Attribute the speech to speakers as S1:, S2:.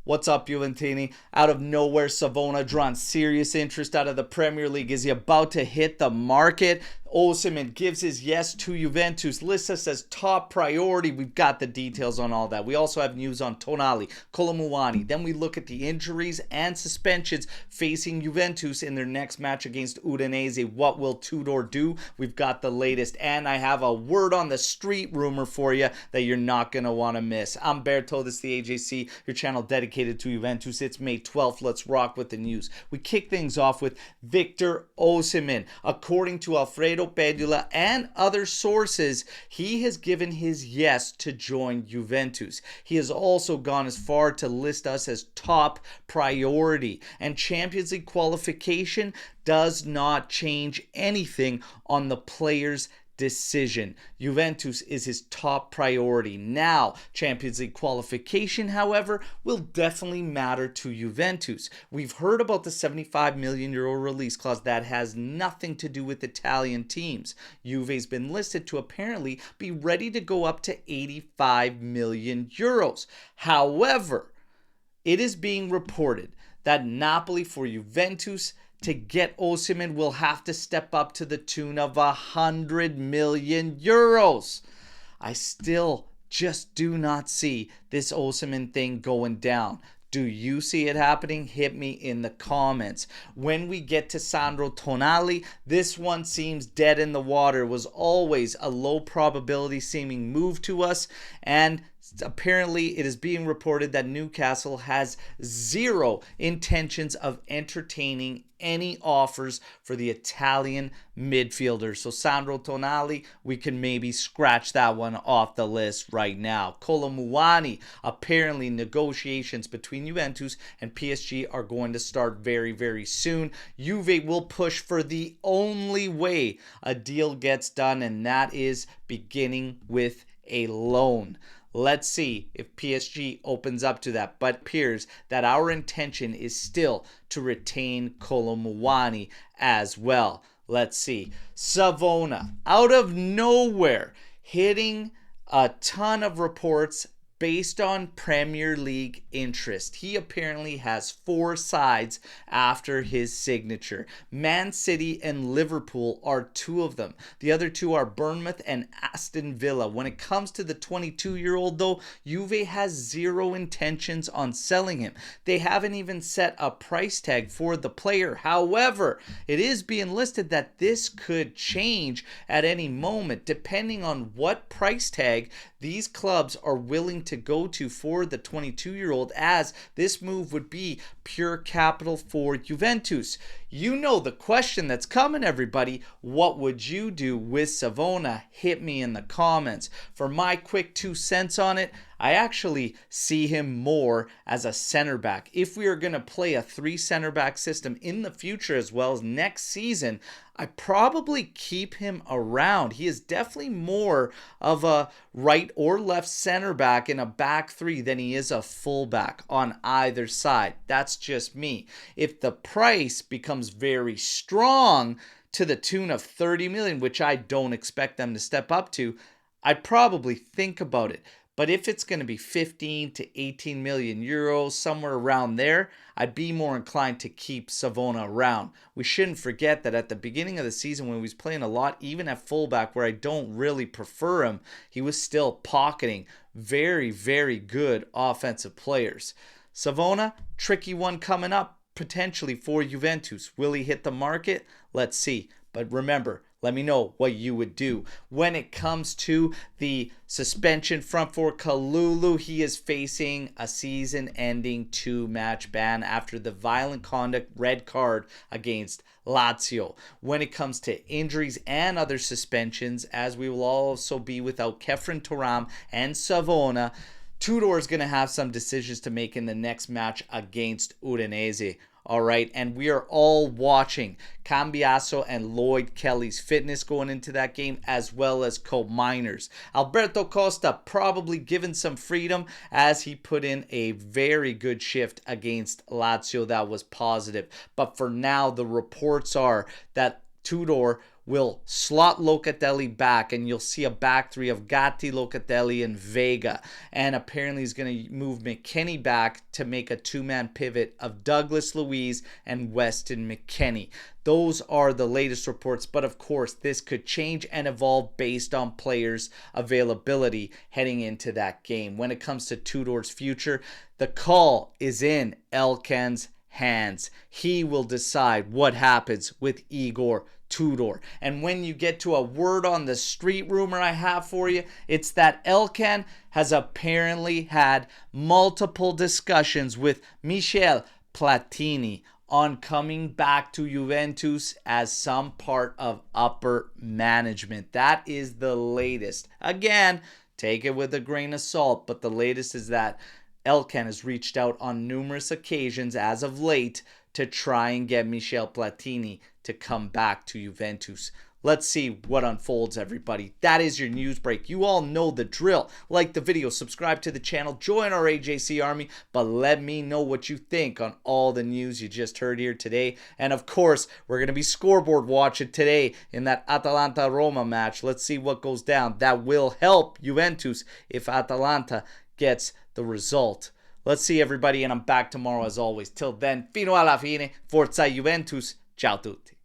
S1: What's up, Juventini? Out of nowhere, Savona drawn serious interest out of the Premier League. Is he about to hit the market? Osimhen gives his yes to Juventus, lists us as top priority. We've got the details on all that. We also have news on Tonali, Colani. Then we look at the injuries and suspensions facing Juventus in their next match against Udinese. What will Tudor do? We've got the latest, and I have a word on the street rumor for you that you're not going to want to miss. I'm Berto, this is the AJC, your channel dedicated to Juventus. It's May 12th. Let's rock with the news. We kick things off with Victor Osimhen. According to Alfredo Pedula and other sources, he has given his yes to join Juventus. He has also gone as far to list us as top priority, and Champions League qualification does not change anything on the player's decision. Juventus is his top priority. Now, Champions League qualification, however, will definitely matter to Juventus. We've heard about the €75 million release clause. That has nothing to do with Italian teams. Juve's been listed to apparently be ready to go up to €85 million. However, it is being reported that Napoli for Juventus to get Osimhen will have to step up to the tune of €100 million. I still just do not see this Osimhen thing going down. Do you see it happening? Hit me in the comments. When we get to Sandro Tonali, this one seems dead in the water. It was always a low probability seeming move to us, and apparently it is being reported that Newcastle has zero intentions of entertaining any offers for the Italian midfielder. So Sandro Tonali, we can maybe scratch that one off the list right now. Colani, apparently negotiations between Juventus and PSG are going to start very, very soon. Juve will push for the only way a deal gets done, and that is beginning with a loan. Let's see if PSG opens up to that, but it appears that our intention is still to retain Colani as well. Let's see. Savona, out of nowhere, hitting a ton of reports based on Premier League interest. He apparently has 4 sides after his signature. Man City and Liverpool are 2 of them. The other 2 are Bournemouth and Aston Villa. When it comes to the 22-year-old though, Juve has zero intentions on selling him. They haven't even set a price tag for the player. However, it is being listed that this could change at any moment depending on what price tag these clubs are willing to go to for the 22-year-old, as this move would be pure capital for Juventus. You know the question that's coming, everybody. What would you do with Savona? Hit me in the comments. For my quick 2 cents on it, I actually see him more as a center back. If we are going to play a 3 center back system in the future as well as next season, I probably keep him around. He is definitely more of a right or left center back in a back 3 than he is a fullback on either side. That's just me. If the price becomes very strong to the tune of 30 million, which I don't expect them to step up to, I'd probably think about it. But if it's going to be 15 to 18 million euros, somewhere around there, I'd be more inclined to keep Savona around. We shouldn't forget that at the beginning of the season when he was playing a lot, even at fullback where I don't really prefer him, he was still pocketing very, very good offensive players. Savona, tricky one coming up potentially for Juventus. Will he hit the market? Let's see. But remember, let me know what you would do. When it comes to the suspension front for Kalulu, he is facing a season-ending 2-match ban after the violent conduct red card against Lazio. When it comes to injuries and other suspensions, as we will also be without Kefren Turam and Savona, Tudor is going to have some decisions to make in the next match against Udinese. All right, and we are all watching Cambiaso and Lloyd Kelly's fitness going into that game, as well as co-miners. Alberto Costa probably given some freedom as he put in a very good shift against Lazio that was positive. But for now, the reports are that Tudor will slot Locatelli back, and you'll see a back three of Gatti, Locatelli, and Vega. And apparently he's going to move McKennie back to make a two-man pivot of Douglas Luiz and Weston McKennie. Those are the latest reports, but of course this could change and evolve based on players' availability heading into that game. When it comes to Tudor's future, the call is in Elkan's hands. He will decide what happens with Igor Tudor. And when you get to a word on the street rumor I have for you, it's that Elkan has apparently had multiple discussions with Michel Platini on coming back to Juventus as some part of upper management. That is the latest. Again, take it with a grain of salt, but the latest is that Elkan has reached out on numerous occasions as of late to try and get Michel Platini to come back to Juventus. Let's see what unfolds, everybody. That is your news break. You all know the drill. Like the video, subscribe to the channel, join our AJC army, but let me know what you think on all the news you just heard here today. And of course, we're going to be scoreboard watching today in that Atalanta-Roma match. Let's see what goes down. That will help Juventus if Atalanta gets the result. Let's see, everybody, and I'm back tomorrow as always. Till then, fino alla fine, forza Juventus, ciao tutti.